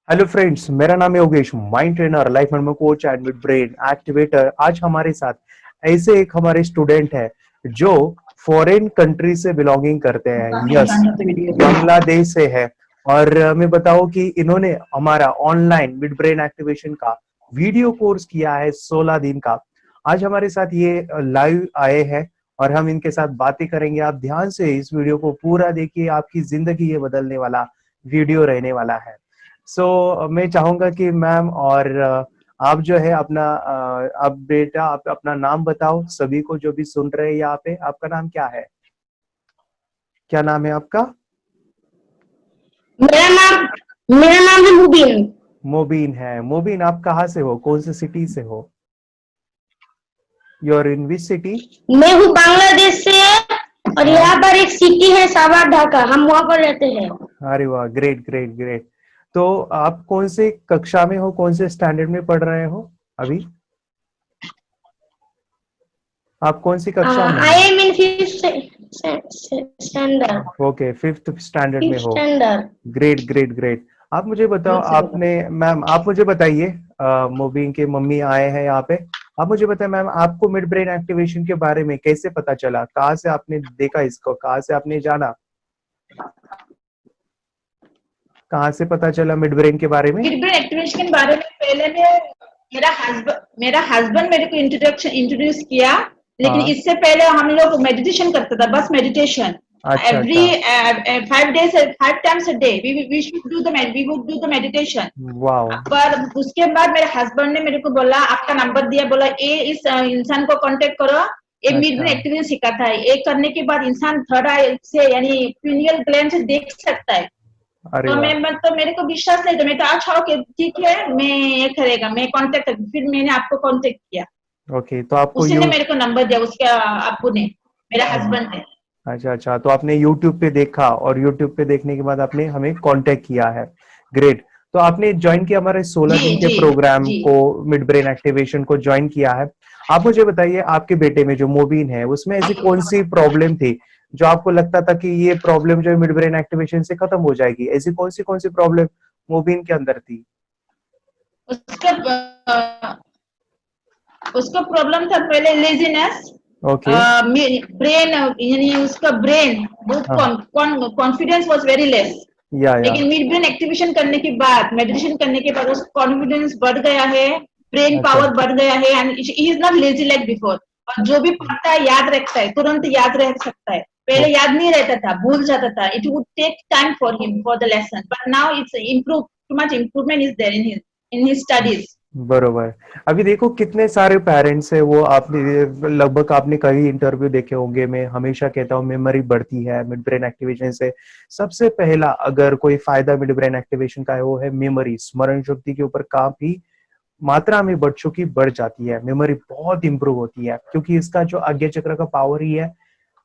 Hello friends, मेरा नाम है योगेश, माइंड ट्रेनर, लाइफ में coach and mid brain activator. आज हमारे साथ ऐसे एक हमारे स्टूडेंट है जो फॉरेन कंट्री से बिलोंगिंग करते हैं। यस, बांग्लादेश से है। और मैं बताऊं कि इन्होंने हमारा ऑनलाइन मिड ब्रेन एक्टिवेशन का वीडियो कोर्स किया है 16 दिन का। आज हमारे साथ ये लाइव आए हैं और हम इनके साथ बातें करेंगे। आप ध्यान से इस वीडियो को पूरा देखिए, आपकी जिंदगी ये बदलने वाला वीडियो रहने वाला है। मैं चाहूंगा कि मैम और आप जो है अपना आप बेटा आप अपना नाम बताओ सभी को जो भी सुन रहे हैं यहाँ पे। आपका नाम क्या है? क्या नाम है आपका? मेरा नाम मेरा नाम है मुबीन। मोबीन है। मोबीन, आप कहाँ से हो? कौन सी सिटी से हो? You are in which city? मैं हूँ बांग्लादेश से और हाँ। यहाँ पर एक सिटी है सावर ढाका, हम वहाँ पर रहते हैं। अरे वाह, ग्रेट ग्रेट ग्रेट। तो आप कौन से कक्षा में हो? कौन से स्टैंडर्ड में पढ़ रहे हो अभी? आप कौन सी कक्षा में आई हो? Am in fifth standard. Okay, fifth standard में फिफ्थ हो। स्टैंडर्ड। Great great great. आप मुझे बताओ, आपने मैम आप मुझे बताइए, मोबिन के मम्मी आए हैं यहाँ पे। आप मुझे बताएं मैम, आपको मिड ब्रेन एक्टिवेशन के बारे में कैसे पता चला? कहाँ से आपने देखा इसको? कहाँ से आपने जाना? कहाँ से पता चला मिड ब्रेन के बारे में? मिड ब्रेन एक्टिवेशन के बारे में पहले में मेरा हस्बैंड मेरे को इंट्रोड्यूस किया। लेकिन हाँ। इससे पहले हम लोग मेडिटेशन करते थे, बस मेडिटेशन अच्छा एवरी अच्छा। 5 days 5 times a day we would do the meditation। वाह। पर उसके बाद मेरे हस्बैंड ने मेरे को बोला, आपका नंबर दिया, बोला ये इस इंसान को कांटेक्ट करो, ये मिड अच्छा। ब्रेन एक्टिवेशन सिखाता है। ये करने के बाद इंसान थर्ड आई से यानी पिनियल ग्लैंड से देख सकता है। अरे तो वाह। तो मेरे को विश्वास नहीं था। मैं तो अच्छा ओके ठीक है, मैं ये करेगा, मैं कांटेक्ट, फिर मैंने आपको कांटेक्ट किया। ओके, तो आपको उसी ने मेरे को नंबर दिया, उसके अब्बू ने, मेरा हम्म, हस्बैंड ने। अच्छा अच्छा, तो आपने YouTube पे देखा और YouTube पे देखने के बाद आपने हमें कांटेक्ट किया है। ग्रेट। तो आपने ज्वाइन किया हमारे 16 जी दिन के जी प्रोग्राम जी। को, मिड ब्रेन एक्टिवेशन को ज्वाइन किया है। आप मुझे बताइए, आपके बेटे में जो मोबिन है उसमें ऐसी कौन सी प्रॉब्लम थी जो आपको लगता था कि ये प्रॉब्लम जो है मिड ब्रेन एक्टिवेशन से खत्म हो जाएगी? ऐसी कौन सी प्रॉब्लम मोबिन के अंदर थी? उसका उसका प्रॉब्लम था पहले लेजीनेस, ओके। ब्रेन यानी उसका ब्रेन हाँ। Confidence was very less. या। लेकिन मिड ब्रेन एक्टिवेशन करने के बाद, मेडिटेशन करने के बाद उसका कॉन्फिडेंस बढ़ गया है, ब्रेन अच्छा। पावर बढ़ गया है and he is not lazy like before. और जो भी पढ़ता है याद रखता है, तुरंत याद रख सकता है। पहले याद नहीं रहता था, भूल जाता था। It would take time for him for the lesson, but now it's improve, too much improvement is there in his studies. बरोबर। अभी देखो कितने सारे पेरेंट्स है, वो आपने लगभग आपने कई इंटरव्यू देखे होंगे। मैं हमेशा कहता हूँ मेमोरी बढ़ती है मिड ब्रेन एक्टिवेशन से। सबसे पहला अगर कोई फायदा मिड ब्रेन एक्टिवेशन का है वो है मेमोरी, स्मरण शक्ति के ऊपर काफी मात्रा में बच्चों की बढ़ जाती है। मेमोरी बहुत इंप्रूव होती है क्योंकि इसका जो आज्ञा चक्र का पावर ही है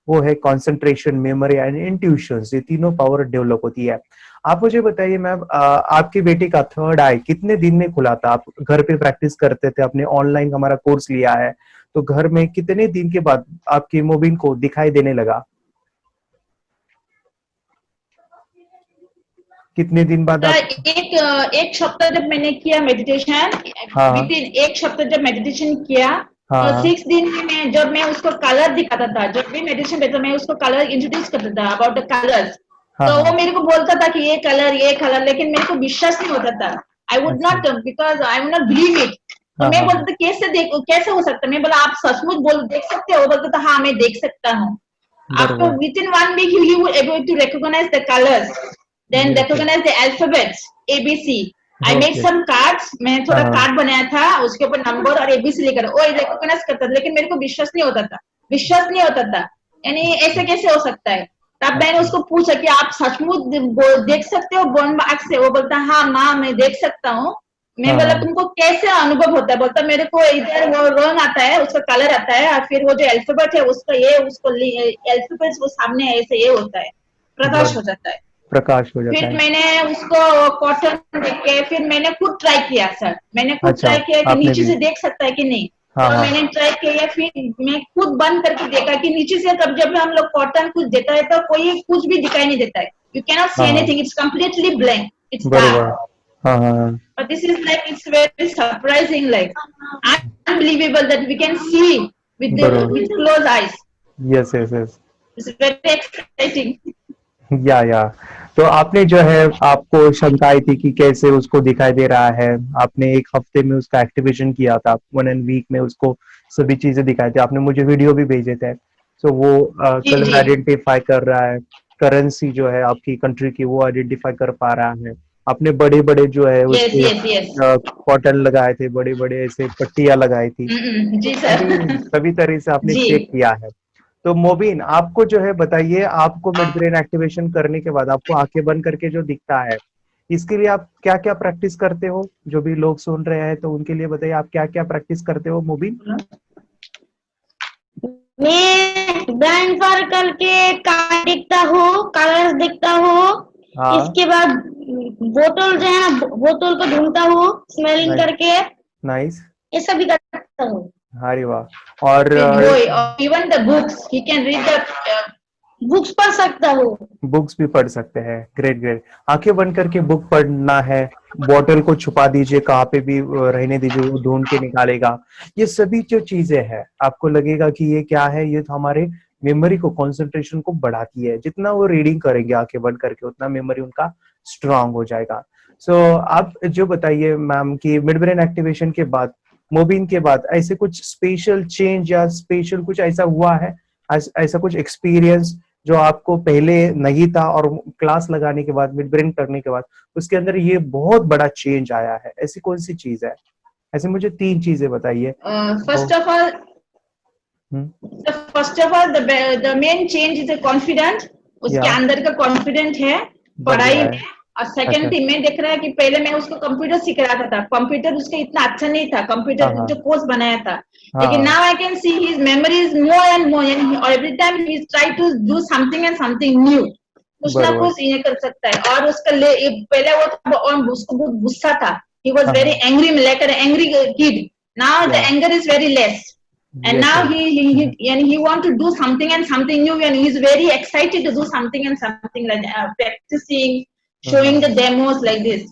वो है कंसंट्रेशन, मेमोरी एंड इंट्यूशन। ये तीनों पावर डेवलप होती है। आप मुझे बताइए मैम, आपके बेटे का थर्ड आई कितने दिन में खुला था? आप घर पे प्रैक्टिस करते थे, आपने ऑनलाइन हमारा कोर्स लिया है, तो घर में कितने दिन के बाद आपके मोबिन को दिखाई देने लगा? कितने दिन बाद आप? एक सप्ताह जब मैंने किया मेडिटेशन, हाँ विद इन एक सप्ताह जब मेडिटेशन किया, हाँ तो हाँ 6 दिन में जब मैं उसको कलर दिखाता था, जब भी मेडिटेशन देता मैं उसको कलर इंट्रोड्यूस करता था अबाउट द कलर्स, हाँ तो वो हाँ। मेरे को बोलता था कि ये कलर, लेकिन मेरे को विश्वास नहीं होता था। आई वुड अच्छा। Not, because I would not believe it. तो हाँ मैं हाँ हाँ। बोलता था कैसे हो सकता है? मैं बोला आप सचमुच बोल देख सकते हो? वो बोलता था हाँ मैं देख सकता हूँ। After बरोबर। within 1 week, he will able to recognize the colors, then okay recognize the alphabets ABC। I made okay. some cards, मैंने हाँ थोड़ा हाँ। कार्ड बनाया था, उसके ऊपर नंबर और एबीसी लिखकर वो रिकॉग्नाइज करता था। लेकिन मेरे को विश्वास नहीं होता था, यानी अच्छा ऐसे कैसे हो सकता है? तब मैंने अच्छा। उसको पूछा कि आप सचमुच देख सकते हो बोन मार्क से? वो बोलता हाँ माँ मैं देख सकता हूँ। मैं हाँ बोला हाँ। तुमको कैसे अनुभव होता है? बोलता मेरे को इधर वो रंग आता है, उसका कलर आता है, और फिर वो जो अल्फाबेट है उसका ये उसको अल्फाबेट वो सामने ऐसे ये होता है, प्रकाश बर हो जाता है। प्रकाश हो जाता फिर है। मैंने उसको कॉटन देख के फिर मैंने खुद ट्राई किया सर। मैंने खुद अच्छा, ट्राई किया कि आपने नीचे भी? से देख सकता है कि नहीं। हाँ तो हाँ। मैंने ट्राई किया, फिर मैं खुद बंद करके देखा कि नीचे से तब जब हम लोग कॉटन कुछ देता है तो कोई कुछ भी दिखाई नहीं देता है। यू कैन नॉट सी हाँ हाँ। Anything, it's completely blank, it's बरोबर। डार्क। हाँ हाँ But this is like, it's very surprising, like unbelievable that we can see बरोबर, with closed eyes. Yes yes yes, It's very exciting. या तो आपने जो है, आपको शंका आई थी कि कैसे उसको दिखाई दे रहा है, आपने एक हफ्ते में उसका एक्टिवेशन किया था, 1 वीक में उसको सभी चीजें दिखाई थी, आपने मुझे वीडियो भी भेजे थे। सो वो जी कलर जी आइडेंटिफाई कर रहा है, करेंसी जो है आपकी कंट्री की वो आइडेंटिफाई कर पा रहा है। आपने बड़े बड़े जो है यस उसके यस यस कॉटन लगाए थे, बड़े बड़े ऐसे पट्टियां लगाई थी, जी सभी सर सभी तरह से आपने जी। चेक किया है। तो मोबिन, आपको जो है बताइए, आपको मिड ब्रेन एक्टिवेशन करने के बाद आपको आंखें बंद करके जो दिखता है, इसके लिए आप क्या क्या प्रैक्टिस करते हो? जो भी लोग सुन रहे हैं तो उनके लिए बताइए, आप क्या क्या प्रैक्टिस करते हो मोबिन? मैं ब्लाइंड फॉर करके कार्ड दिखता हूँ, कलर्स दिखता हूँ। हाँ, इसके बाद बोतल जो है ना, बोतल को ढूंढता हूँ स्मेलिंग नाइस करके, नाइस, ये सब भी करता हूँ। अरे वाह। और boy, or even the books, he can read the books पढ़ सकता हूँ। बुक्स भी पढ़ सकते हैं, ग्रेट ग्रेट। आंखें बंद करके बुक पढ़ना है, बॉटल को छुपा दीजिए, कहाँ पे भी रहने दीजिए, वो ढूंढ के निकालेगा। ये सभी जो चीजें हैं, आपको लगेगा कि ये क्या है, ये तो हमारे मेमोरी को, कंसंट्रेशन को बढ़ाती है। जितना वो रीडिंग करेंगे आंखें बंद करके, उतना मेमोरी उनका स्ट्रांग हो जाएगा। सो आप जो बताइए मैम कि मिड ब्रेन एक्टिवेशन के बाद, मोबिन के बाद, ऐसे कुछ स्पेशल चेंज या स्पेशल कुछ ऐसा हुआ है, ऐसा कुछ एक्सपीरियंस जो आपको पहले नहीं था और क्लास लगाने के बाद, मिड ब्रेन करने के बाद उसके अंदर ये बहुत बड़ा चेंज आया है? ऐसी कौन सी चीज है? ऐसे मुझे 3 चीजें बताइए। first of all, the main change is the confidence. उसके या अंदर का कॉन्फिडेंट है बढ़ पढ़ाई गया है। में। और सेकंड अच्छा, थिंग मैं देख रहा है कि पहले मैं उसको कंप्यूटर सिखाता था, कंप्यूटर उसका इतना अच्छा नहीं था, हाँ कंप्यूटर हाँ जो कोर्स बनाया था। लेकिन हाँ, now I can see his memory is more and more, और every time he is try to do something and something new, कुछ ना बरोबर, कुछ ये कर सकता है। और उसका पहले वो था, और उसको बहुत गुस्सा था, ही वॉज हाँ वेरी हाँ, angry, like an angry kid. Now the या anger is very less, and yes now yes, he want to do something and something new, and he's very excited to do something and something, like practicing, showing the demos like this,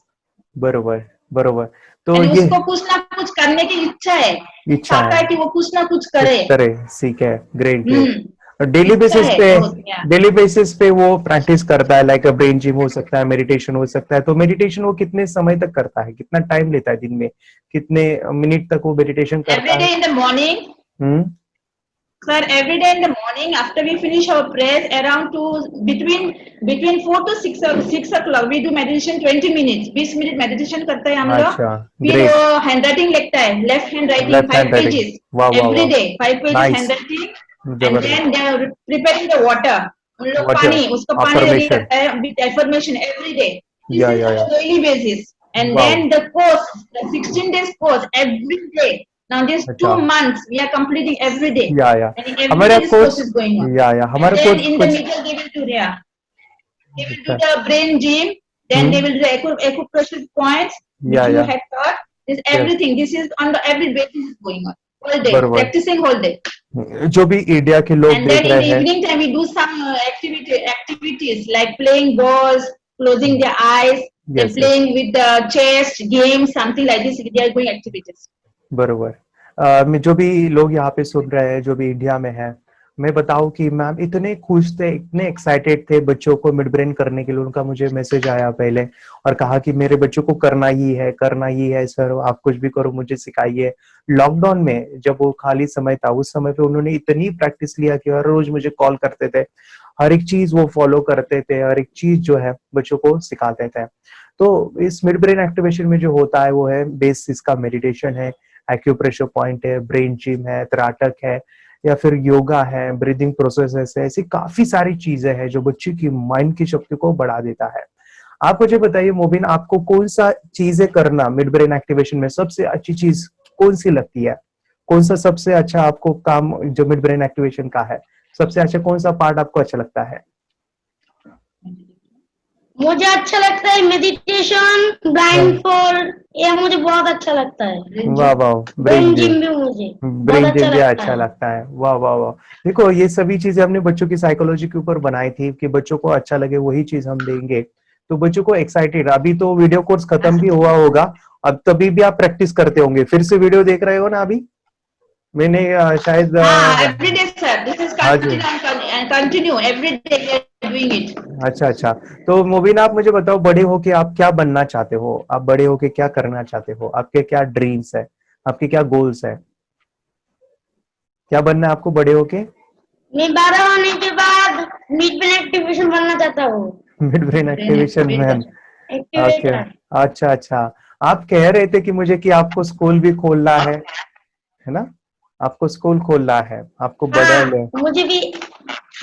बरोबर बरोबर। तो and ये उसको कुछ ना कुछ करने की इच्छा है, इच्छा चाहता है है कि वो कुछ ना कुछ कुछ करे। करे, सीखे, ग्रेट ग्रेट। डेली इच्छा बेसिस है पे, बहुत, या डेली बेसिस पे वो प्रैक्टिस करता है, लाइक ब्रेन जिम हो सकता है, मेडिटेशन हो सकता है। तो मेडिटेशन वो कितने समय तक करता है, कितना टाइम लेता है दिन में, कितने मिनट तक वो मेडिटेशन every करता है? day in the morning. Hmm, Sir, every day in the morning after we finish our prayers, around between 4 to 6 o'clock we do meditation 20 minutes, 20 minute meditation करते हैं हम लोग। अच्छा, फिर ग्रेट। वो हैंड राइटिंग लिखता है, left handwriting left 5 handwriting, pages वाह वाह एवरी वाह, day, 5 pages nice, handwriting. And जबरदस्त। Then they are preparing the water, उन लोग वाटर, पानी, उसको पानी रेडी अफर्मेशन, करता है with affirmation every day. This is yeah, on daily basis. And वाह, then the course, the 16 days course every day. Now these अच्छा, 2 months we are completing every day. या And every हमारा day this course coach, is going on. या And हमारा then coach in the कुछ, middle they will do, yeah, they will do अच्छा, the brain gym. Then they hmm, will do acupressure points which you या had taught. This yes, everything. This is on the every basis is going on all day, बरोबर। practicing whole day. जो भी India के लोग And देख then in रहे the हैं, evening time we do some activities like playing balls, closing their eyes, then yes yes, playing with the chess games, something like this. They are going activities. बरोबर। जो भी लोग यहाँ पे सुन रहे हैं, जो भी इंडिया में है, मैं बताऊं कि मैम इतने खुश थे, इतने एक्साइटेड थे बच्चों को मिड ब्रेन करने के लिए। उनका मुझे मैसेज आया पहले और कहा कि मेरे बच्चों को करना ही है सर, आप कुछ भी करो, मुझे सिखाइए। लॉकडाउन में जब वो खाली समय था, उस समय पे उन्होंने इतनी प्रैक्टिस लिया कि हर रोज मुझे कॉल करते थे, हर एक चीज वो फॉलो करते थे, हर एक चीज जो है बच्चों को सिखाते थे। तो इस मिड ब्रेन एक्टिवेशन में जो होता है वो है बेस, इसका मेडिटेशन है, एक्यूप्रेशर पॉइंट है, ब्रेन जिम है, त्राटक है, या फिर योगा है, ब्रीदिंग प्रोसेसेस है, ऐसी काफी सारी चीजें हैं जो बच्चे की माइंड की शक्ति को बढ़ा देता है। आप मुझे बताइए मोबिन, आपको कौन सा चीजें करना मिड ब्रेन एक्टिवेशन में सबसे अच्छी चीज कौन सी लगती है? कौन सा सबसे अच्छा आपको काम जो मिड ब्रेन एक्टिवेशन का है, सबसे अच्छा कौन सा पार्ट आपको अच्छा लगता है? मुझे अच्छा लगता है मेडिटेशन, ब्लाइंड फॉर, ये मुझे बहुत अच्छा लगता है। वाह वाह, ब्रेन ब्रेन जिम, जिम भी मुझे बहुत ब्रेन अच्छा जिम भी लगता अच्छा है। लगता है, वाह वाह वाह। देखो ये सभी चीजें हमने बच्चों की साइकोलॉजी के ऊपर बनाई थी कि बच्चों को अच्छा लगे वही चीज हम देंगे, तो बच्चों को एक्साइटेड, अभी तो वीडियो कोर्स खत्म भी हुआ होगा, अब तभी भी आप प्रैक्टिस करते होंगे, फिर से वीडियो देख रहे हो ना अभी? मैंने शायद हाँ, every day sir, this is हाँ जी, continue every day we are doing it. अच्छा अच्छा। तो मुबीन आप मुझे बताओ, बड़े होके आप क्या बनना चाहते हो, आप बड़े होके क्या करना चाहते हो, आपके क्या ड्रीम्स है, आपके क्या गोल्स है, क्या बनना है आपको बड़े होके? मैं 12 होने के बाद मिड ब्रेन एक्टिवेशन बनना चाहता हूँ, mid brain activation man. Okay, activator. अच्छा अच्छा। आप कह रहे थे कि मुझे कि आपको स्कूल भी खोलना है ना? आपको स्कूल खोलना है, आपको बड़ा हाँ मुझे भी,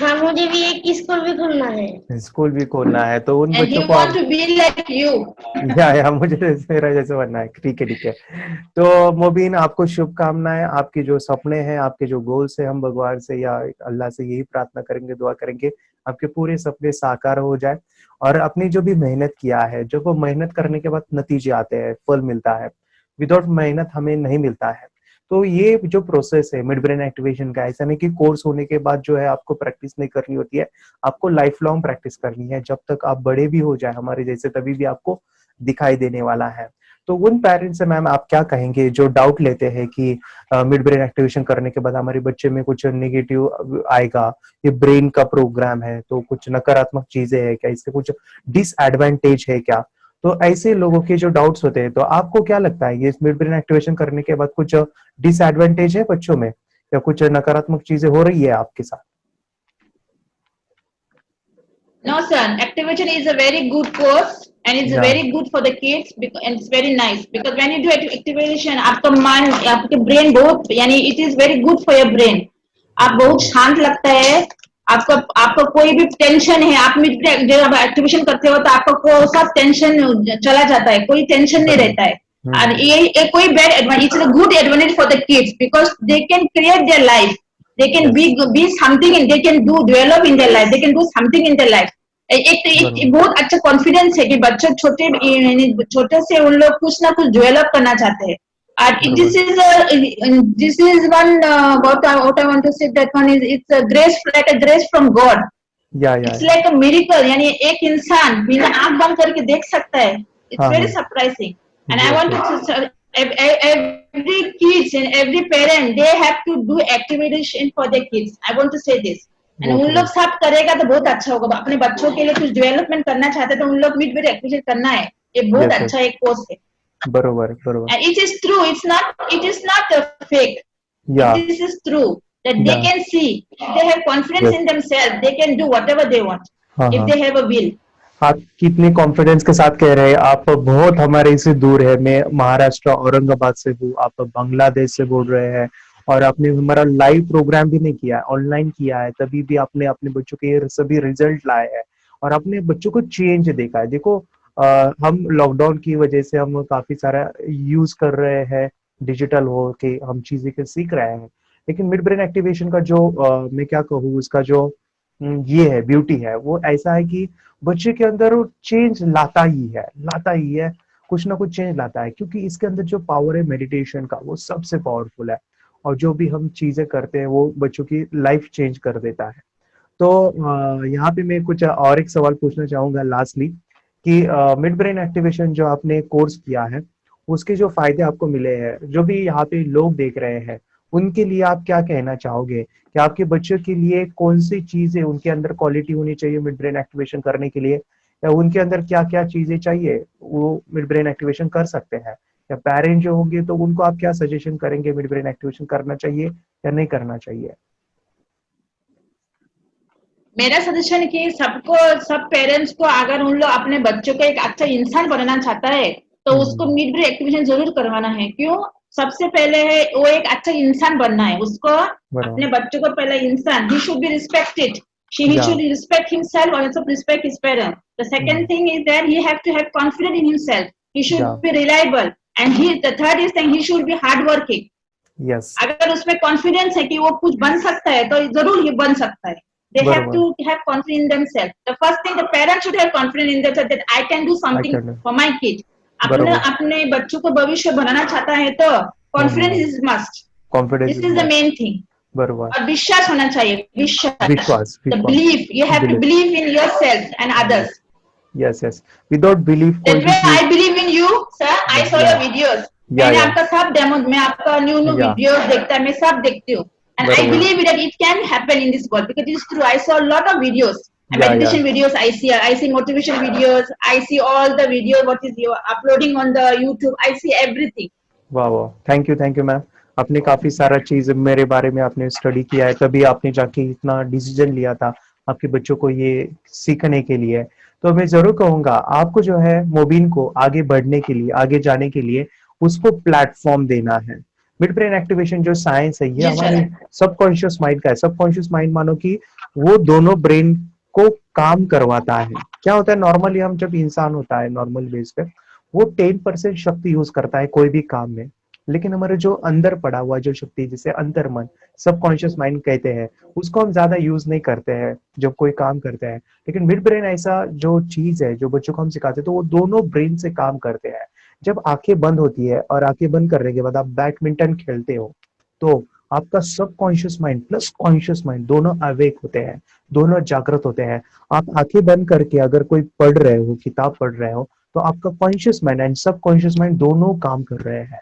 हाँ मुझे भी एक स्कूल भी खोलना है। स्कूल भी खोलना है, तो उन And बच्चों he को want आप to be like you. या मुझे मेरा जैसे बनना है, ठीक है ठीक है। तो मोबीन आपको शुभकामनाएं, आपके जो सपने हैं, आपके जो गोल्स हैं, हम भगवान से या अल्लाह से यही प्रार्थना करेंगे, दुआ करेंगे आपके पूरे सपने साकार हो जाए, और अपनी जो भी मेहनत किया है, जब वो मेहनत करने के बाद नतीजे आते हैं, फल मिलता है, विदाउट मेहनत हमें नहीं मिलता है। तो ये जो प्रोसेस है मिड ब्रेन एक्टिवेशन का, ऐसा नहीं कि कोर्स होने के बाद जो है आपको प्रैक्टिस नहीं करनी होती है, आपको लाइफ लॉन्ग प्रैक्टिस करनी है, जब तक आप बड़े भी हो जाए हमारे जैसे, तभी भी आपको दिखाई देने वाला है। तो उन पेरेंट्स से मैम आप क्या कहेंगे जो डाउट लेते हैं कि मिड ब्रेन एक्टिवेशन करने के बाद हमारे बच्चे में कुछ नेगेटिव आएगा, ये ब्रेन का प्रोग्राम है तो कुछ नकारात्मक चीजें है क्या, इसके कुछ डिसएडवांटेज है क्या? तो ऐसे लोगों के जो डाउट्स होते हैं, तो आपको क्या लगता है ये मिड ब्रेन एक्टिवेशन करने के बाद कुछ डिसएडवांटेज है बच्चों में, या कुछ नकारात्मक चीजें हो रही है आपके साथ? No, son. Activation is a very good course and it's या very good for the kids and it's very nice because when you do activation, आपका mind, आपके brain बहुत यानी it is very good for your brain. आप बहुत शांत लगता है, आपका आपका कोई भी टेंशन है, आप जब एक्टिवेशन करते हो तो आपका को सब टेंशन चला जाता है, कोई टेंशन नहीं रहता है। और ये कोई bad advantage, it's a good advantage for the kids because they can create their life, they can be something and they can do develop in their life, they can do something in their life. एक बहुत अच्छा confidence है कि बच्चे छोटे से उन लोग कुछ ना कुछ डेवलप करना चाहते हैं। And this is one what I want to say, that one is it's a grace, like a grace from God. It's like a miracle, यानी एक इंसान बिना आंख बंद करके देख सकता है। It's very surprising. And I want to every kids and every parent they have to do activation for their kids. I want to say this. And उन लोग सब करेगा तो बहुत अच्छा होगा। अपने बच्चों के लिए कुछ डेवलपमेंट करना चाहते हैं तो उन लोग मिड ब्रेन एक्टिवेशन करना है। ये बहुत अच्छा एक कोर्स है। बरोबर बरोबर। And it is true. It is not a fake. Yeah. This is true that they can see. If they have confidence in themselves, they can do whatever they want. If they have a will. आप कितने confidence के साथ कह रहे हैं, आप बहुत हमारे से दूर है। मैं महाराष्ट्र औरंगाबाद से हूँ, आप बांग्लादेश से बोल रहे हैं, और आपने हमारा लाइव प्रोग्राम भी नहीं किया है, ऑनलाइन किया है, तभी भी आपने अपने बच्चों के सभी रिजल्ट लाए हैं और अपने बच्चों को चेंज देखा है। देखो हम लॉकडाउन की वजह से हम काफी सारा यूज कर रहे हैं, डिजिटल हो के हम चीजें के सीख रहे हैं, लेकिन मिड ब्रेन एक्टिवेशन का जो मैं क्या कहूँ, उसका जो ये है ब्यूटी है, वो ऐसा है कि बच्चे के अंदर वो चेंज लाता ही है, कुछ ना कुछ चेंज लाता है, क्योंकि इसके अंदर जो पावर है मेडिटेशन का वो सबसे पावरफुल है, और जो भी हम चीजें करते हैं वो बच्चों की लाइफ चेंज कर देता है। तो यहाँ पे मैं कुछ और एक सवाल पूछना चाहूंगा लास्टली, कि मिड ब्रेन एक्टिवेशन जो आपने कोर्स किया है उसके जो फायदे आपको मिले हैं, जो भी यहाँ पे लोग देख रहे हैं उनके लिए आप क्या कहना चाहोगे कि आपके बच्चों के लिए कौन सी चीजें उनके अंदर क्वालिटी होनी चाहिए मिड ब्रेन एक्टिवेशन करने के लिए, या उनके अंदर क्या क्या चीजें चाहिए वो मिड ब्रेन एक्टिवेशन कर सकते हैं, या पेरेंट जो होंगे तो उनको आप क्या सजेशन करेंगे, मिड ब्रेन एक्टिवेशन करना चाहिए या नहीं करना चाहिए? मेरा सजेशन कि सब पेरेंट्स को अगर उन लोग अपने बच्चों को एक अच्छा इंसान बनाना चाहता है तो उसको मिड ब्रेन एक्टिवेशन जरूर करवाना है। क्यों? सबसे पहले है वो एक अच्छा इंसान बनना है, उसको अपने बच्चों को पहले इंसान, he should be respected, he should respect himself and also respect his parents. The second thing is that he have to have confidence in himself, he should be reliable, and the third is that he should be hardworking. Yes. अगर उसमें confidence है कि वो कुछ बन सकता है तो जरूर ही बन सकता है। They have to have confidence in themselves. The first thing, the parents should have confidence in themselves that I can do something for my kid. अपने बच्चों को भविष्य बनाना चाहता है तो confidence is must, this is the main thing. बरोबर। और विश्वास होना चाहिए, विश्वास, belief, you have to believe in yourself and others. Yes, yes. Without belief कोई That's भी why I चीज. believe in you, sir. I saw your Yeah, videos. yeah, मैंने yeah, आपका सब डेमो, मैं आपका न्यू न्यू yeah. वीडियोस देखता है, मैं सब देखती हूँ. And I बरोबर. believe that it can happen in this world because it is true. I saw a lot of videos, Yeah, yeah. meditation videos. I see motivation videos. I see all the video what is you uploading on the YouTube. I see everything. वाह वाह, thank you ma'am. आपने काफी सारा चीज मेरे बारे में आपने स्टडी किया है, तभी आपने जाके इतना डिसीजन लिया था आपके बच्चों को ये सीखने के लिए. तो मैं जरूर कहूंगा आपको जो है मोबिन को आगे बढ़ने के लिए, आगे जाने के लिए उसको प्लेटफॉर्म देना है. मिड ब्रेन एक्टिवेशन जो साइंस है ये जी सर. हमारे सबकॉन्शियस माइंड का है. सबकॉन्शियस माइंड मानो कि वो दोनों ब्रेन को काम करवाता है. क्या होता है, नॉर्मली हम जब इंसान होता है नॉर्मल बेस पे वो 10% शक्ति यूज करता है कोई भी काम में, लेकिन हमारे जो अंदर पड़ा हुआ जो शक्ति जिसे अंतर मन सबकॉन्शियस माइंड कहते हैं उसको हम ज्यादा यूज नहीं करते हैं जब कोई काम करते हैं. लेकिन मिड ब्रेन ऐसा जो चीज है जो बच्चों को हम सिखाते हैं तो वो दोनों ब्रेन से काम करते हैं. जब आंखें बंद होती है और आंखें बंद करने के बाद आप बैडमिंटन खेलते हो तो आपका subconscious mind plus conscious mind दोनों अवेक होते हैं, दोनों जागृत होते हैं. आप आंखें बंद करके अगर कोई पढ़ रहे हो, किताब पढ़ रहे हो, तो आपका कॉन्शियस माइंड एंड सब कॉन्शियस माइंड दोनों काम कर रहे हैं.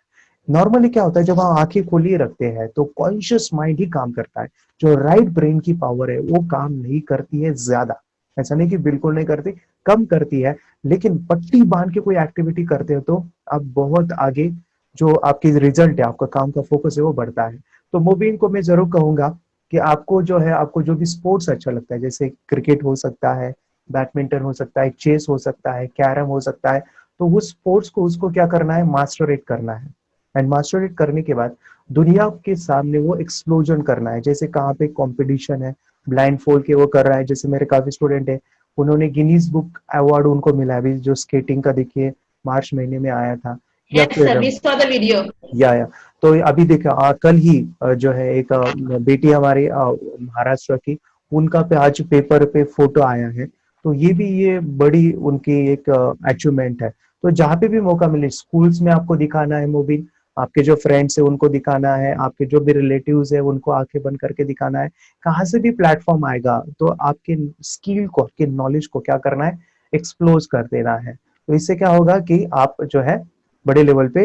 नॉर्मली क्या होता है जब हम आंखें खोली रखते हैं तो कॉन्शियस माइंड ही काम करता है. जो राइट ब्रेन की पावर है वो काम नहीं करती है ज्यादा. ऐसा नहीं कि बिल्कुल नहीं करती, कम करती है. लेकिन पट्टी बांध के कोई एक्टिविटी करते हो तो आप बहुत आगे जो आपकी रिजल्ट है, आपका काम का फोकस है वो बढ़ता है. तो मोबिन को मैं जरूर कहूंगा कि आपको जो है, आपको जो भी स्पोर्ट्स अच्छा लगता है, जैसे क्रिकेट हो सकता है, बैडमिंटन हो सकता है, चेस हो सकता है, कैरम हो सकता है, तो वो स्पोर्ट्स को उसको क्या करना है, मास्टरेट करना है. एंड मास्टरेट करने के बाद दुनिया के सामने वो एक्सप्लोजन करना है. जैसे कहाँ पे कंपटीशन है, ब्लाइंड फोल्ड के वो कर रहा है. जैसे मेरे काफी स्टूडेंट है, उन्होंने गिनीज बुक अवार्ड उनको मिला है अभी जो स्केटिंग का देखिए मार्च महीने में आया था. या Yes, फिर sir. We saw the video. या तो अभी देखा कल ही जो है एक बेटी हमारी महाराष्ट्र की, उनका पे आज पेपर पे फोटो आया है. तो ये भी ये बड़ी उनकी एक अचीवमेंट है. तो जहाँ पे भी मौका मिले स्कूल्स में आपको दिखाना है मोबिन, आपके जो फ्रेंड्स है उनको दिखाना है, आपके जो भी रिलेटिव्स है उनको आंखें बंद करके दिखाना है. कहाँ से भी प्लेटफॉर्म आएगा तो आपके स्किल को, आपके नॉलेज को क्या करना है, एक्सप्लोज कर देना है. तो इससे क्या होगा कि आप जो है बड़े लेवल पे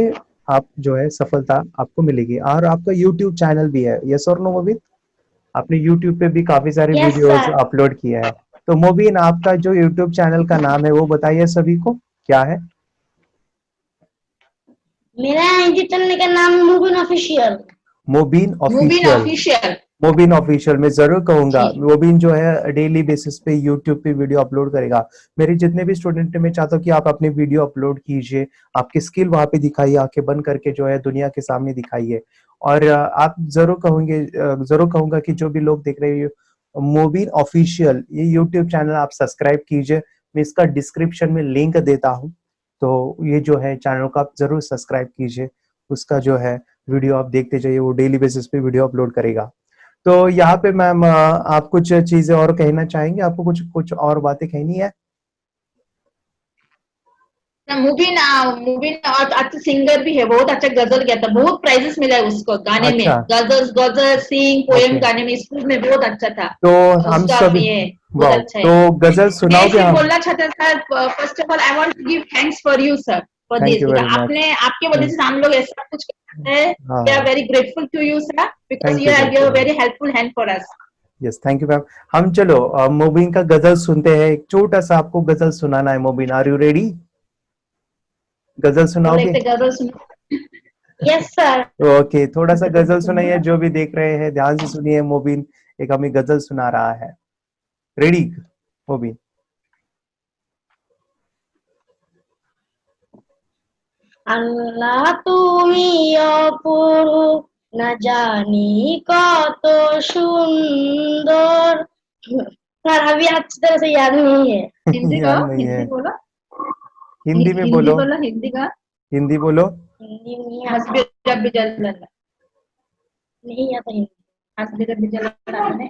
आप जो है सफलता आपको मिलेगी. और आपका यूट्यूब चैनल भी है, यस और नो मोबिन? आपने यूट्यूब पे भी काफी सारे यस वीडियोस सर. अपलोड किया है. तो मोबिन आपका जो यूट्यूब चैनल का नाम है वो बताइए सभी को क्या है. मेरा यूट्यूब चैनल का नाम Mobin official. Mobin Moving official. official. Mobin official मैं जरूर कहूंगा. जी. मोबिन जो है डेली बेसिस पे यूट्यूब पे वीडियो अपलोड करेगा. मेरे जितने भी स्टूडेंट हैं मैं चाहता हूँ कि आप अपने वीडियो अपलोड कीजिए, आपके स्किल वहां पे दिखाइए, आंखें बंद करके जो है दुनिया के सामने दिखाइए. और आप जरूर कहूंगा कि जो भी लोग देख रहे हैं मोबिन ऑफिशियल ये यूट्यूब चैनल आप सब्सक्राइब कीजिए. मैं इसका डिस्क्रिप्शन में लिंक देता हूँ, तो ये जो है चैनल को आप जरूर सब्सक्राइब कीजिए. उसका जो है वीडियो आप देखते जाइए, वो डेली बेसिस पे वीडियो अपलोड करेगा. तो यहाँ पे मैम आप कुछ चीजें और कहना चाहेंगे, आपको कुछ कुछ और बातें कहनी है? मूवी और अच्छा सिंगर भी है, बहुत अच्छा गजल गाता, बहुत प्राइजेस मिला है उसको गाने में. अच्छा. गजल सिंग पोएम ओके. गाने में स्कूल में बहुत अच्छा था. तो हम उसका सब ये बहुत वाह, अच्छा है. तो गजल मैं सुनाओगे ऐसे हम? बोलना चाहता sir, first of all I want to give thanks for you sir for thank this. You very much. आपने, आपके वजह से हम लोग ऐसा कुछ करते हैं. हाँ, we are very grateful to you sir because thank you you are very helpful hand for us. Yes, thank you ma'am. हम चलो मोबिन का गजल सुनते हैं. एक छोटा सा आपको गजल सुनाना है मोबिन. Are you ready? गजल सुनाओगे? गजल सुनो. Yes sir. ओके, थोड़ा सा गजल सुनाइए. जो भी देख रहे हैं ध्यान से सुनिए. मोबिन एक हमें गजल सुना रहा है. रेडी मोबिन? আল্লাহ তুমি অপরূপ, না জানি কত সুন্দর. सर अभी अच्छी तरह से याद नहीं है. हिंदी याद गाओ, नहीं है. हिंदी बोलो. हिंदी में हिंदी बोलो. बोलो, हिंदी का. हिंदी बोलो. हिंदी नहीं हस्बी आता, रब्बी जल्लल्लाह. नहीं आता हिंदी. हस्बी रब्बी जल्लल्लाह ने.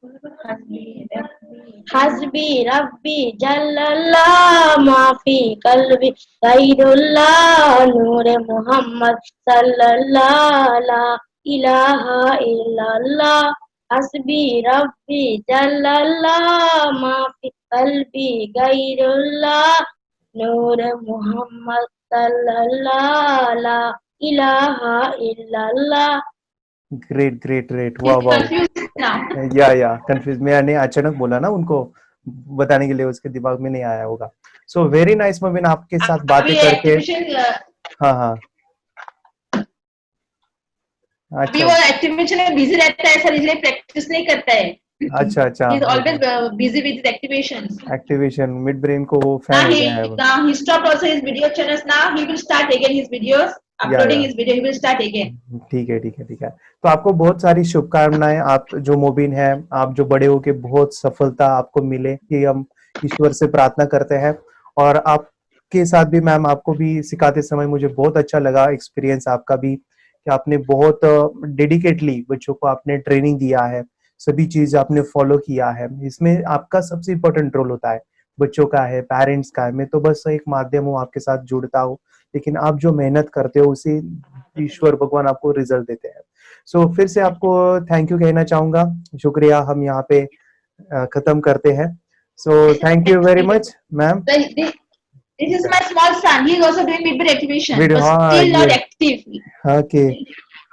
हस्बी रब्बी हस्बी रब्बी जल्लल्लाह माफी कल्बी गैरुल्लाह नूरे मोहम्मद सल्लल्लाह ला इलाहा इल्लल्लाह हस्बी रब्बी जल्लल्लाह माफी कल्बी गैरुल्लाह नूर मोहम्मद सल्लल्लाह ला इलाहा इल्लल्लाह। ग्रेट ग्रेट ग्रेट, वाह He's वाह। confused now. या कंफ्यूज, मैंने अचानक बोला ना उनको बताने के लिए, उसके दिमाग में नहीं आया होगा। सो वेरी नाइस मोबिन, आपके साथ बातें अभी करके। एक्टिवेशन हाँ हाँ, अभी अच्छा वो एक्टिवेशन में बिजी रहता है सर, इसलिए प्रैक्टिस नहीं करता है। अच्छा अच्छा। He is always busy with his activations. Activation, mid brain को वो फैन Now हो गया है वो। he stopped also his video channels. Now he will start again his videos, uploading या his video. He will start again. ठीक है ठीक है ठीक है। तो आपको बहुत सारी शुभकामनाएं, आप जो मोबिन है, आप जो बड़े होके बहुत सफलता आपको मिले, कि हम ईश्वर से प्रार्थना करते हैं। और आपके साथ भी मैम, आपको भी सिखाते समय मुझे बहुत अच्छा लगा एक्सपीरियंस आपका भी, कि आपने बहुत डेडिकेटली बच्चों को आपने ट्रेनिंग दिया है, सभी चीज आपने फॉलो किया है। इसमें आपका सबसे इम्पोर्टेंट रोल होता है, बच्चों का है, पेरेंट्स का है। मैं तो बस एक माध्यम हूँ, आपके साथ जुड़ता हूँ, लेकिन आप जो मेहनत करते हो उसे ईश्वर भगवान आपको रिजल्ट देते हैं। सो फिर से आपको थैंक यू कहना चाहूंगा, शुक्रिया। हम यहाँ पे खत्म करते हैं। So thank you very much ma'am. This is my small son. He is also doing mid activation, video, but हाँ still ये, not active. हाँ कि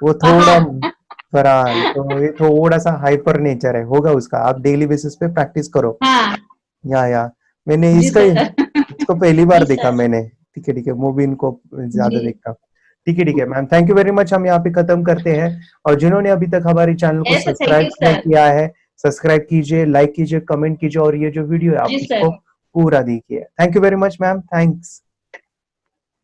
वो थोड़ा हाँ, फरहान, तो ये थोड़ा सा हाइपर नेचर है, होगा उसका। आप डेली बेसिस पे प्रैक्टिस करो। हाँ, या मैंने जी इसका सर, इसको पहली बार जी देखा सर। मैंने। ठीक है, मूवी इनको ज्यादा जी, देखता। ठीक है ma'am, thank you very much. हम यहाँ पे खत्म करते हैं। और जिन्होंने अभी तक हमारे चैनल को yes sir, thank subscribe you नहीं sir, किया है, सब्सक्राइब कीजिए, लाइक कीजिए, कमेंट कीजिए, और ये जो वीडियो है आप जी इसको sir. पूरा देखिए। Thank you very much ma'am, thanks.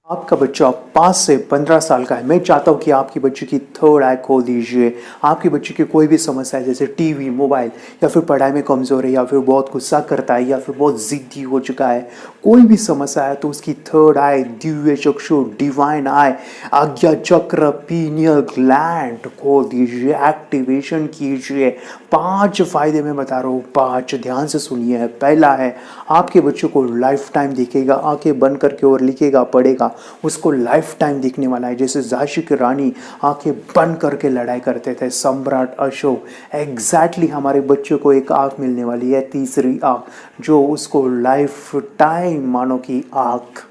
आपका बच्चा 5 से 15 साल का है, मैं चाहता हूँ कि आपकी बच्चे की थर्ड आई खोल दीजिए। आपके बच्चे की कोई भी समस्या है, जैसे टीवी, मोबाइल, या फिर पढ़ाई में कमज़ोर है, या फिर बहुत गुस्सा करता है, या फिर बहुत ज़िद्दी हो चुका है, कोई भी समस्या है, तो उसकी थर्ड आई, दिव्य चक्षु, डिवाइन आई, आज्ञा चक्र, पीनियल ग्लैंड खोल दीजिए, एक्टिवेशन कीजिए। 5 फायदे मैं बता रहा हूँ, 5, ध्यान से सुनिए। पहला है, आपके बच्चों को लाइफ टाइम दिखेगा, आंखें बंद करके और लिखेगा, पढ़ेगा, उसको लाइफ टाइम दिखने वाला है। जैसे झांसी की रानी आंखें बंद करके लड़ाई करते थे, सम्राट अशोक, एग्जैक्टली हमारे बच्चों को एक आंख मिलने वाली है, तीसरी आंख, जो उसको लाइफ टाइम मानो की आंख।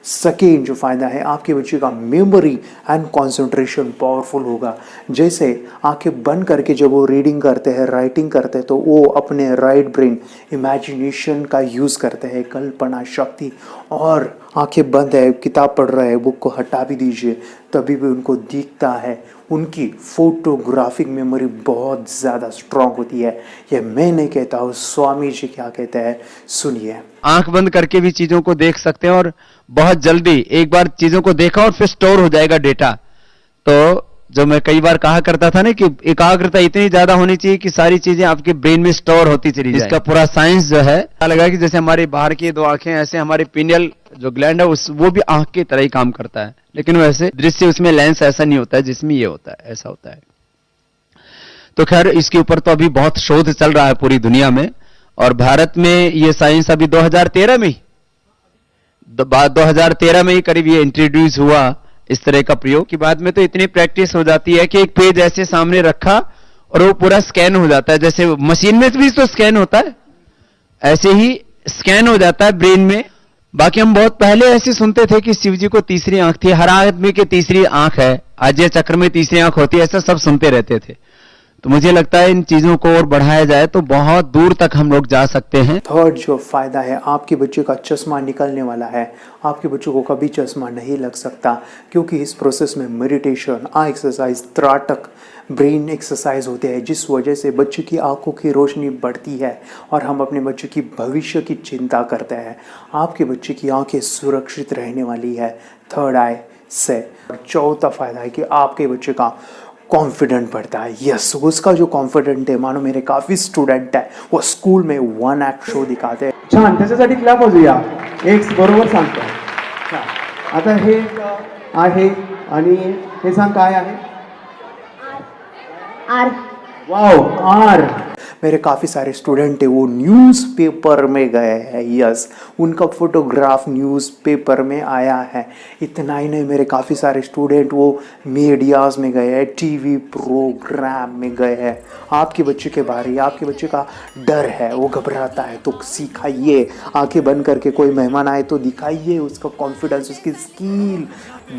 सेकेंड जो फ़ायदा है, आपके बच्चे का मेमोरी एंड कंसंट्रेशन पावरफुल होगा। जैसे आंखें बंद करके जब वो रीडिंग करते हैं, राइटिंग करते हैं, तो वो अपने राइट ब्रेन इमेजिनेशन का यूज़ करते हैं, कल्पना शक्ति। और आंखें बंद है, किताब पढ़ रहे हैं, बुक को हटा भी दीजिए, तभी भी उनको दिखता है। उनकी फोटोग्राफिक मेमोरी बहुत ज़्यादा स्ट्रांग होती है। ये मैं नहीं कहता हूँ, स्वामी जी क्या कहते हैं, सुनिए। आंख बंद करके भी चीजों को देख सकते हैं, और बहुत जल्दी एक बार चीजों को देखा और फिर स्टोर हो जाएगा डेटा। तो जो मैं कई बार कहा करता था ना, कि एकाग्रता इतनी ज्यादा होनी चाहिए कि सारी चीजें आपके ब्रेन में स्टोर होती चली जाए। इसका पूरा साइंस जो है लगा कि जैसे हमारी बाहर की 2 आंखें, ऐसे हमारी पिनियल जो ग्लैंड है वो भी आंख की तरह ही काम करता है, लेकिन वैसे दृश्य उसमें लेंस ऐसा नहीं होता है जिसमें ये होता है, ऐसा होता है। तो खैर, इसके ऊपर तो अभी बहुत शोध चल रहा है पूरी दुनिया में, और भारत में ये साइंस अभी 2013 में ही 2013 में ही करीब ये इंट्रोड्यूस हुआ इस तरह का प्रयोग। की बाद में तो इतनी प्रैक्टिस हो जाती है कि एक पेज ऐसे सामने रखा और वो पूरा स्कैन हो जाता है, जैसे मशीन में भी तो स्कैन होता है, ऐसे ही स्कैन हो जाता है ब्रेन में। बाकी हम बहुत पहले ऐसे सुनते थे कि शिव जी को तीसरी आंख थी, हर आदमी की तीसरी आंख है, आज्ञा चक्र में तीसरी आंख होती है, ऐसा सब सुनते रहते थे। तो मुझे लगता है इन चीजों को और बढ़ाया जाए तो बहुत दूर तक हम लोग जा सकते हैं। थर्ड जो फायदा है, आपके बच्चे का चश्मा निकलने वाला है। आपके बच्चों को कभी चश्मा नहीं लग सकता, क्योंकि इस प्रोसेस में मेडिटेशन, आई एक्सरसाइज, त्राटक, ब्रेन एक्सरसाइज होते हैं, जिस वजह से बच्चे की आंखों की रोशनी बढ़ती है और हम अपने बच्चे की भविष्य की चिंता करते हैं। आपके बच्चे की आंखें सुरक्षित रहने वाली है थर्ड आई से। चौथा फायदा है कि आपके बच्चे का कॉन्फिडेंट बढ़ता है। यस, उसका जो कॉन्फिडेंट है, मानो मेरे काफ़ी स्टुडंट है, वो स्कूल में 1 ॲक्ट शो दिखाते हैं। छान, त्याच्यासाठी क्लॅप वाजूया. एक बरोबर सांगतो. छान. आता हे आहे आणि हे सांग काय आहे? आर वाव, आर. मेरे काफ़ी सारे स्टूडेंट है वो न्यूज़पेपर में गए हैं, यस, उनका फोटोग्राफ न्यूज़पेपर में आया है। इतना ही नहीं, मेरे काफ़ी सारे स्टूडेंट वो मीडियाज़ में गए हैं, टीवी प्रोग्राम में गए हैं। आपके बच्चे के बारे, आपके बच्चे का डर है, वो घबराता है, तो सिखाइए। आंखें बंद करके कोई मेहमान आए तो दिखाइए, उसका कॉन्फिडेंस, उसकी स्किल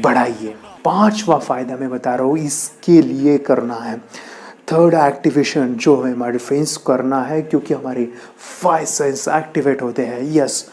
बढ़ाइए। 5वां फ़ायदा मैं बता रहा हूँ, इसके लिए करना है थर्ड एक्टिवेशन, जो है हमारे फेस करना है, क्योंकि हमारे 5 सेंस एक्टिवेट होते हैं। यस,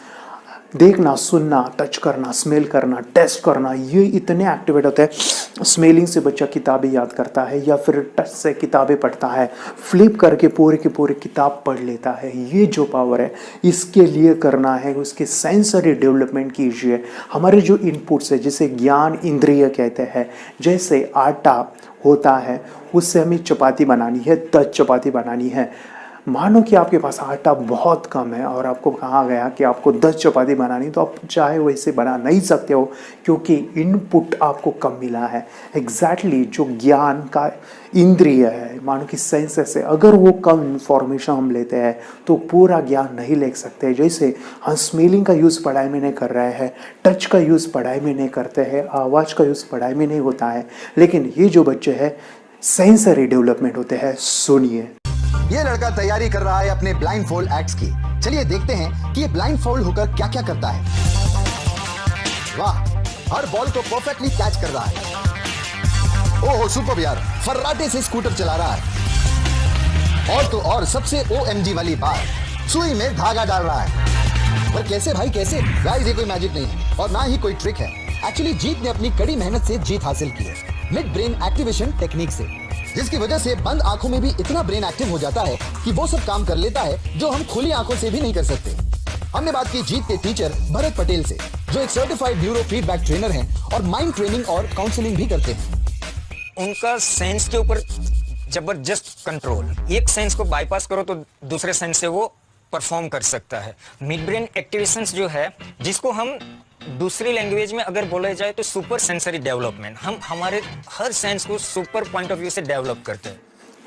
देखना, सुनना, टच करना, स्मेल करना, टेस्ट करना, ये इतने एक्टिवेट होते हैं। स्मेलिंग से बच्चा किताबें याद करता है, या फिर टच से किताबें पढ़ता है, फ्लिप करके पूरे के पूरे किताब पढ़ लेता है। ये जो पावर है, इसके लिए करना है, उसके सेंसरी डेवलपमेंट कीजिए। हमारे जो इनपुट्स है, जिसे ज्ञान इंद्रिय कहते हैं, जैसे आटा होता है, उससे हमें चपाती बनानी है, 10 चपाती बनानी है। मानो कि आपके पास आटा बहुत कम है और आपको कहा गया कि आपको 10 चपाती बनानी, तो आप चाहे वैसे बना नहीं सकते हो, क्योंकि इनपुट आपको कम मिला है। एग्जैक्टली जो ज्ञान का इंद्रिय है, मानो कि सेंसेस है, अगर वो कम इंफॉर्मेशन हम लेते हैं तो पूरा ज्ञान नहीं ले सकते। जैसे हम स्मेलिंग का यूज़ पढ़ाई में नहीं कर रहे हैं, टच का यूज़ पढ़ाई में नहीं करते हैं, आवाज़ का यूज़ पढ़ाई में नहीं होता है, लेकिन ये जो बच्चे हैं सेंसरी डेवलपमेंट होते हैं। सुनिए, ये लड़का तैयारी कर रहा है अपने ब्लाइंड फोल्ड एक्ट्स की। चलिए देखते हैं कि ये ब्लाइंड फोल्ड होकर क्या क्या करता है। वाह, हर बॉल को परफेक्टली कैच कर रहा है। ओहो सुपर यार, फर्राटे से स्कूटर चला रहा है। और तो और सबसे OMG वाली बात, सुई में धागा डाल रहा है। पर कैसे भाई कैसे? गाइस ये कोई मैजिक नहीं है और ना ही कोई ट्रिक है। एक्चुअली जीत ने अपनी कड़ी मेहनत से जीत हासिल की है, मिड ब्रेन एक्टिवेशन टेक्निक से, जिसकी वजह से बंद आंखों में भी इतना ब्रेन एक्टिव हो जाता है कि वो सब काम कर लेता है जो हम खुली आंखों से भी नहीं कर सकते। हमने बात की जीत के टीचर भरत पटेल से, जो एक सर्टिफाइड न्यूरो फीडबैक ट्रेनर हैं और माइंड ट्रेनिंग और काउंसलिंग भी करते हैं। उनका सेंस के ऊपर जबरदस्त कंट्रोल, एक सेंस को बाईपास करो तो दूसरे सेंस से वो परफॉर्म कर सकता है। मिड ब्रेन एक्टिवेशंस जो है, जिसको हम दूसरी लैंग्वेज में अगर बोला जाए तो सुपर सेंसरी डेवलपमेंट, हम हमारे हर सेंस को सुपर पॉइंट ऑफ व्यू से डेवलप करते हैं।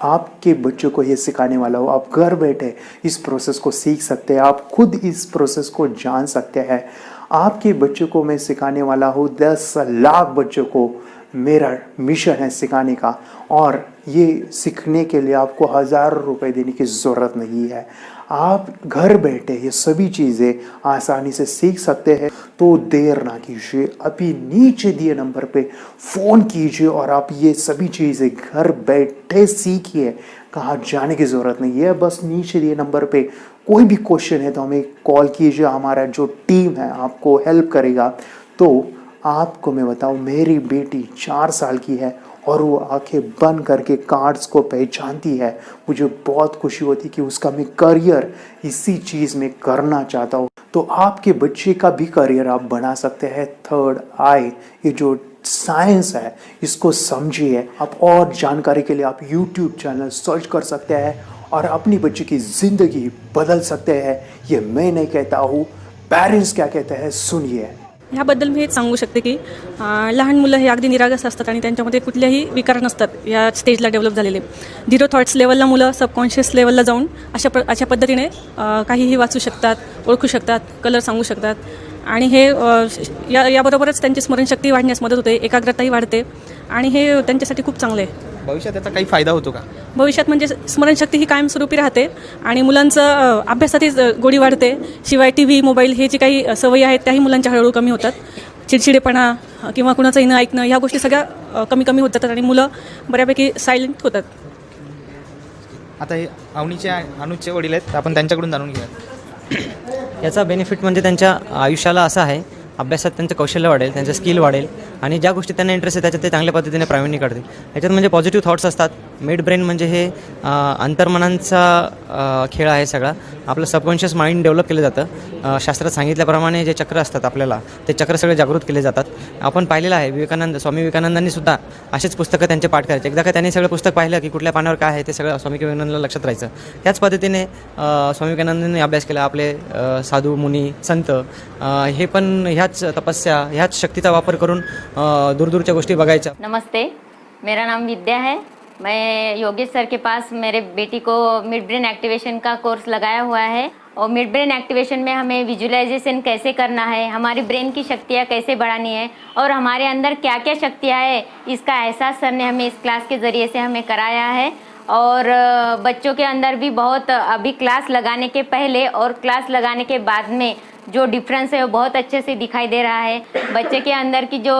आपके बच्चों को ये सिखाने वाला हो, आप घर बैठे इस प्रोसेस को सीख सकते हैं, आप खुद इस प्रोसेस को जान सकते हैं। आपके बच्चों को मैं सिखाने वाला हूँ, 10 लाख बच्चों को मेरा मिशन है सिखाने का, और ये सीखने के लिए आपको 1000 रुपये देने की ज़रूरत नहीं है। आप घर बैठे ये सभी चीज़ें आसानी से सीख सकते हैं। तो देर ना कीजिए, अभी नीचे दिए नंबर पे फ़ोन कीजिए और आप ये सभी चीज़ें घर बैठे सीखिए। कहाँ जाने की ज़रूरत नहीं है, बस नीचे दिए नंबर पे कोई भी क्वेश्चन है तो हमें कॉल कीजिए, हमारा जो टीम है आपको हेल्प करेगा। तो आपको मैं बताऊं, मेरी बेटी 4 साल की है और वो आंखें बंद करके कार्ड्स को पहचानती है। मुझे बहुत खुशी होती कि उसका मैं करियर इसी चीज़ में करना चाहता हूँ। तो आपके बच्चे का भी करियर आप बना सकते हैं। थर्ड आई, ये जो साइंस है इसको समझिए। आप और जानकारी के लिए आप YouTube चैनल सर्च कर सकते हैं और अपनी बच्चे की ज़िंदगी बदल सकते हैं। ये मैं नहीं कहता हूँ, पेरेंट्स क्या कहते हैं, सुनिए। ह्याबद्दल मी हेच सांगू शकते की लहान मुलं हे अगदी निरागस असतात आणि त्यांच्यामध्ये कुठल्याही विकार नसतात या स्टेजला डेव्हलप झालेले। 0 थॉट्स लेवलला मुलं सबकॉन्शियस लेवलला जाऊन अशा पद्धतीने काहीही वाचू शकतात, ओळखू शकतात, कलर सांगू शकतात आणि हे याबरोबरच त्यांची स्मरणशक्ती वाढण्यास मदत होते, एकाग्रताही वाढते आणि हे त्यांच्यासाठी खूप चांगलं आहे। भविष्यात त्याचा काही फायदा होतो का? भविष्यात म्हणजे स्मरणशक्ती ही कायमस्वरूपी राहते आणि मुलांचं अभ्यासातही गोडी वाढते। शिवाय TV, मोबाईल हे जे काही सवयी आहेत त्याही मुलांच्या हळूहळू कमी होतात। चिडचिडेपणा किंवा कुणाचंही न ऐकणं ह्या गोष्टी सगळ्या कमी कमी होत जातात आणि मुलं बऱ्यापैकी सायलेंट होतात। आता हे अनुजचे वडील आहेत, तर आपण त्यांच्याकडून जाणून घेऊया। याचा बेनिफिट म्हणजे त्यांच्या आयुष्याला असा आहे, अभ्यासात त्यांचं कौशल्य वाढेल, त्यांचं स्किल वाढेल आणि ज्या गोष्टी त्यांना इंटरेस्ट आहे त्याच्यात ते चांगल्या पद्धतीने प्रावीण्य करतील। याच्यात म्हणजे पॉझिटिव्ह थॉट्स असतात। मिड ब्रेन म्हणजे हे अंतर्मनांचा खेळ आहे सगळा। आपलं सबकॉन्शियस माइंड डेव्हलप केलं जातं। शास्त्रात सांगितल्याप्रमाणे जे चक्र असतात आपल्याला, ते चक्र सगळे जागृत केले जातात। आपण पाहिलेलं आहे, स्वामी विवेकानंदांनी सुद्धा असेच पुस्तकं त्यांचे पाठ करायचे। एकदा का त्यांनी सगळं पुस्तक पाहिलं की कुठल्या पानावर काय आहे ते सगळं स्वामी विवेकानंदांना लक्षात राहायचं। त्याच पद्धतीने स्वामी विवेकानंदांनी अभ्यास केला। आपले साधू मुनी संत हे पण ह्याच तपस्या, ह्याच शक्तीचा वापर करून दूरदूरच्या गोष्टी बघायच्या। नमस्ते, मेरा नाम विद्या है मैं योगेश सर के पास मेरे बेटी को मिड ब्रेन एक्टिवेशन का कोर्स लगाया हुआ है और मिड ब्रेन एक्टिवेशन में हमें विजुअलाइजेशन कैसे करना है, हमारी ब्रेन की शक्तियाँ कैसे बढ़ानी है और हमारे अंदर क्या क्या शक्तियाँ है, इसका एहसास सर ने हमें इस क्लास के ज़रिए से हमें कराया है। और बच्चों के अंदर भी बहुत अभी क्लास लगाने के पहले और क्लास लगाने के बाद में जो डिफरेंस है वो बहुत अच्छे से दिखाई दे रहा है। बच्चे के अंदर की जो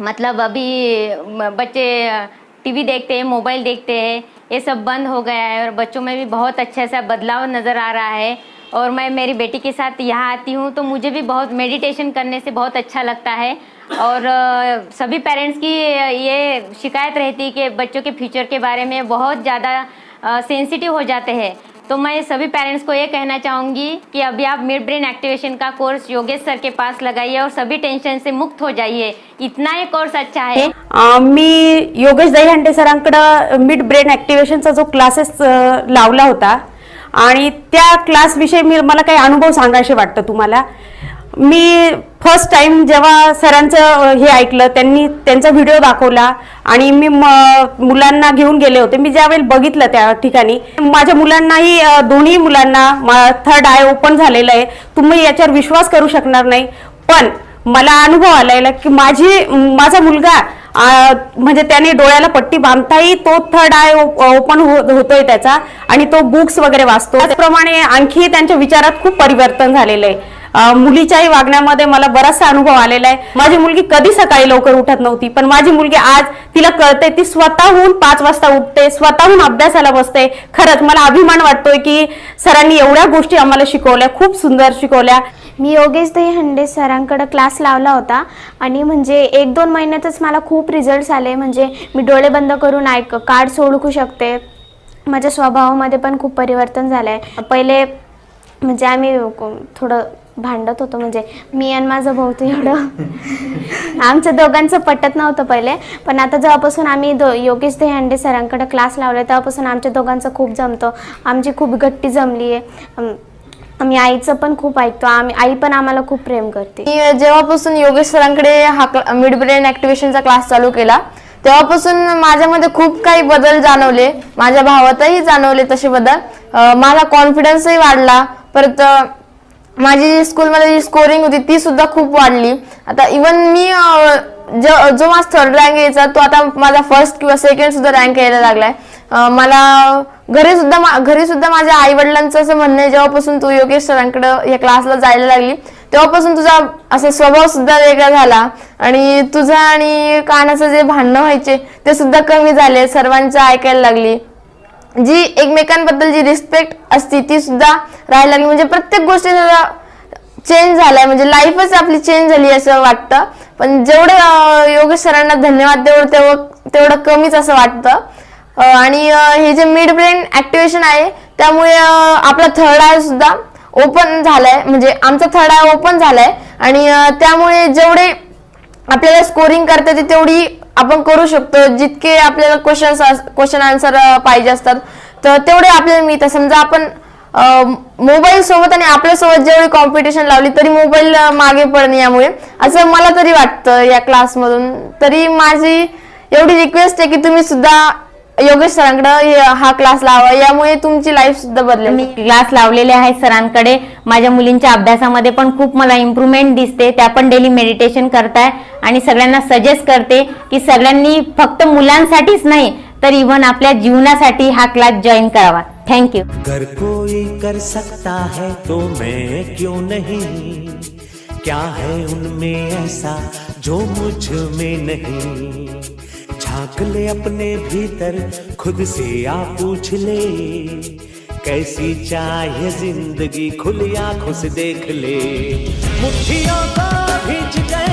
मतलब अभी बच्चे टीवी देखते हैं, मोबाइल देखते हैं, ये सब बंद हो गया है और बच्चों में भी बहुत अच्छा सा बदलाव नज़र आ रहा है। और मैं मेरी बेटी के साथ यहाँ आती हूँ तो मुझे भी बहुत मेडिटेशन करने से बहुत अच्छा लगता है। और सभी पेरेंट्स की ये शिकायत रहती है कि बच्चों के फ्यूचर के बारे में बहुत ज़्यादा सेंसिटिव हो जाते हैं। तो मैं सभी पेरेंट्स को ये कहना चाहूँगी कि अभी आप मिड ब्रेन एक्टिवेशन का कोर्स योगेश सर के पास लगाइए और सभी टेंशन से मुक्त हो जाइए। इतना ये कोर्स अच्छा है। मी योगेश दहीहंडे सरांकडे मिड ब्रेन ॲक्टिव्हेशनचा जो क्लासेस लावला होता आणि त्या क्लास विषयी मला काही अनुभव सांगायचे वाटतं तुम्हाला। मी फर्स्ट टाइम जेव्हा सरांचं हे ऐकलं, त्यांनी त्यांचा व्हिडिओ दाखवला आणि मी मुलांना घेऊन गेले होते। मी ज्यावेळी बघितलं त्या ठिकाणी माझ्या मुलांनाही दोन्ही मुलांना थर्ड आय ओपन झालेलं आहे। तुम्ही याच्यावर विश्वास करू शकणार नाही, पण मला अनुभव आलेला की माझा मुलगा म्हणजे त्याने डोळ्याला पट्टी बांधताही तो थर्ड आय ओपन होतोय त्याचा आणि तो बुक्स वगैरे वाचतो। त्याचप्रमाणे आणखी त्यांच्या विचारात खूप परिवर्तन झालेलं आहे। मुलीच्याही वागण्यामध्ये मला बराचसा अनुभव आलेला आहे। माझी मुलगी कधी सकाळी लवकर उठत नव्हती, पण माझी मुलगी आज तिला कळते, ती स्वतःहून 5 वाजता उठते, स्वतःहून अभ्यासाला बसते। खरंच मला अभिमान वाटतोय की सरांनी एवढ्या गोष्टी आम्हाला शिकवल्या, खूप सुंदर शिकवल्या। मी योगेश दहीहंडे सरांकडे क्लास लावला होता आणि म्हणजे 1-2 महिन्यातच मला खूप रिझल्ट्स आले। म्हणजे मी डोळे बंद करून कार्ड्स ओळखू शकते, माझ्या स्वभावामध्ये पण खूप परिवर्तन झालंय। पहिले म्हणजे आम्ही थोडं भांडत होतो, म्हणजे मी आणि माझा भाऊ तर एवढं आमच्या दोघांचं पटत नव्हतं पहिले, पण आता जेव्हापासून आम्ही योगेश दहीहंडे सरांकडे क्लास लावले तेव्हापासून आमच्या दोघांचं खूप जमतं, आमची खूप गट्टी जमली आहे। आम्ही आईचं पण खूप ऐकतो, आई पण आम्हाला खूप प्रेम करते। मी जेव्हापासून योगेश सरांकडे हा मिड ब्रेन ॲक्टिव्हेशनचा क्लास चालू केला तेव्हापासून माझ्यामध्ये खूप काही बदल जाणवले, माझ्या भावातही जाणवले तसे बदल। माझा कॉन्फिडन्सही वाढला, परत माझी स्कूलमध्ये जी स्कोरिंग होती ती सुद्धा खूप वाढली। आता इवन मी जो माझा थर्ड रँक यायचा तो आता माझा फर्स्ट किंवा सेकंड सुद्धा रँक यायला लागलाय। मला घरी सुद्धा माझ्या आई वडिलांचं असं म्हणणं आहे, जेव्हापासून तू योगेश सरांकडे या क्लासला जायला लागली तेव्हापासून तुझा असा स्वभाव सुद्धा वेगळा झाला आणि तुझा आणि कानाचं जे भांडणं व्हायचे ते सुद्धा कमी झाले, सर्वांचं ऐकायला लागली। जी एकमेकांबद्दल जी रिस्पेक्ट असती ती सुद्धा राहायला लागली। म्हणजे प्रत्येक गोष्टी चेंज झालाय, म्हणजे लाईफच आपली चेंज झाली असं वाटतं। पण जेवढं योगेश सरांना धन्यवाद तेवढं कमीच असं वाटतं। आणि हे जे मिड ब्रेन ॲक्टिव्हेशन आहे त्यामुळे आपला थर्ड आय सुद्धा ओपन झालाय, म्हणजे आमचा थर्ड आय ओपन झालाय आणि त्यामुळे जेवढे आपल्याला स्कोरिंग करता येते तेवढी आपण करू शकतो। जितके आपल्याला क्वेश्चन आन्सर पाहिजे असतात तर तेवढे आपल्याला मिळतात। समजा आपण मोबाईल सोबत आणि आपल्यासोबत जेवढी कॉम्पिटिशन लावली तरी मोबाईल मागे पडणे, यामुळे असं मला तरी वाटतं या क्लासमधून। तरी माझी एवढी रिक्वेस्ट आहे की तुम्ही सुद्धा योगेश सरांकडे हा क्लास लावा, यामुळे तुमची लाईफ सुद्धा बदलेल। मी क्लास लावलेले आहे सरांकडे, माझ्या मुलींच्या अभ्यासामध्ये पण खूप मला इम्प्रूव्हमेंट दिसते। त्या पण डेली मेडिटेशन करताय आणि सगळ्यांना सजेस्ट करते की सगळ्यांनी फक्त मुलांसाठीच नाही तर इव्हन आपल्या जीवनासाठी हा क्लास जॉईन करावा। थँक्यू। अगर कोई कर सकता है तो मैं क्यों नहीं, क्या है उनमें ऐसा जो मुझ में नहीं। झांक ले अपने भीतर खुद से आ पूछ ले, कैसी चाहे जिंदगी खुली आंखों से देख ले। मुट्ठियों को भींच गए